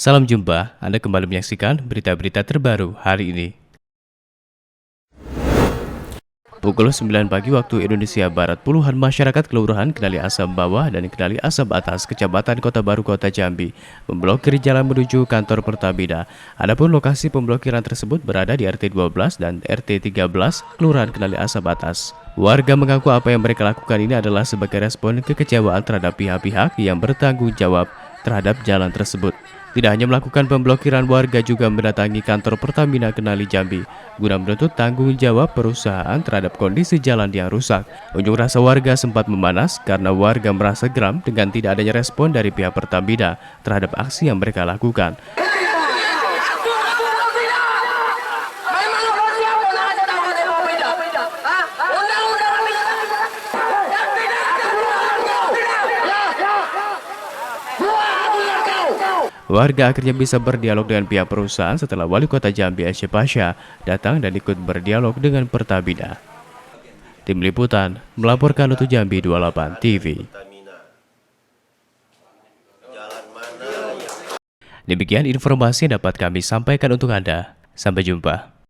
Salam jumpa, Anda kembali menyaksikan berita-berita terbaru hari ini. Pukul 9 pagi waktu Indonesia Barat, puluhan masyarakat kelurahan Kenali Asam Bawah dan Kenali Asam Atas, Kecamatan Kota Baru, Kota Jambi, memblokir jalan menuju kantor Pertamina. Adapun lokasi pemblokiran tersebut berada di RT 12 dan RT 13, Kelurahan Kenali Asam Atas. Warga mengaku apa yang mereka lakukan ini adalah sebagai respon kekecewaan terhadap pihak-pihak yang bertanggung jawab terhadap jalan tersebut. Tidak hanya melakukan pemblokiran, warga juga mendatangi kantor Pertamina Kenali Jambi guna menuntut tanggung jawab perusahaan terhadap kondisi jalan yang rusak. Unjuk rasa warga sempat memanas karena warga merasa geram dengan tidak adanya respon dari pihak Pertamina terhadap aksi yang mereka lakukan. Warga akhirnya bisa berdialog dengan pihak perusahaan setelah Wali Kota Jambi Aceh Pasha datang dan ikut berdialog dengan Pertamina. Tim Liputan melaporkan untuk Jambi 28 TV. Demikian informasi yang dapat kami sampaikan untuk Anda. Sampai jumpa.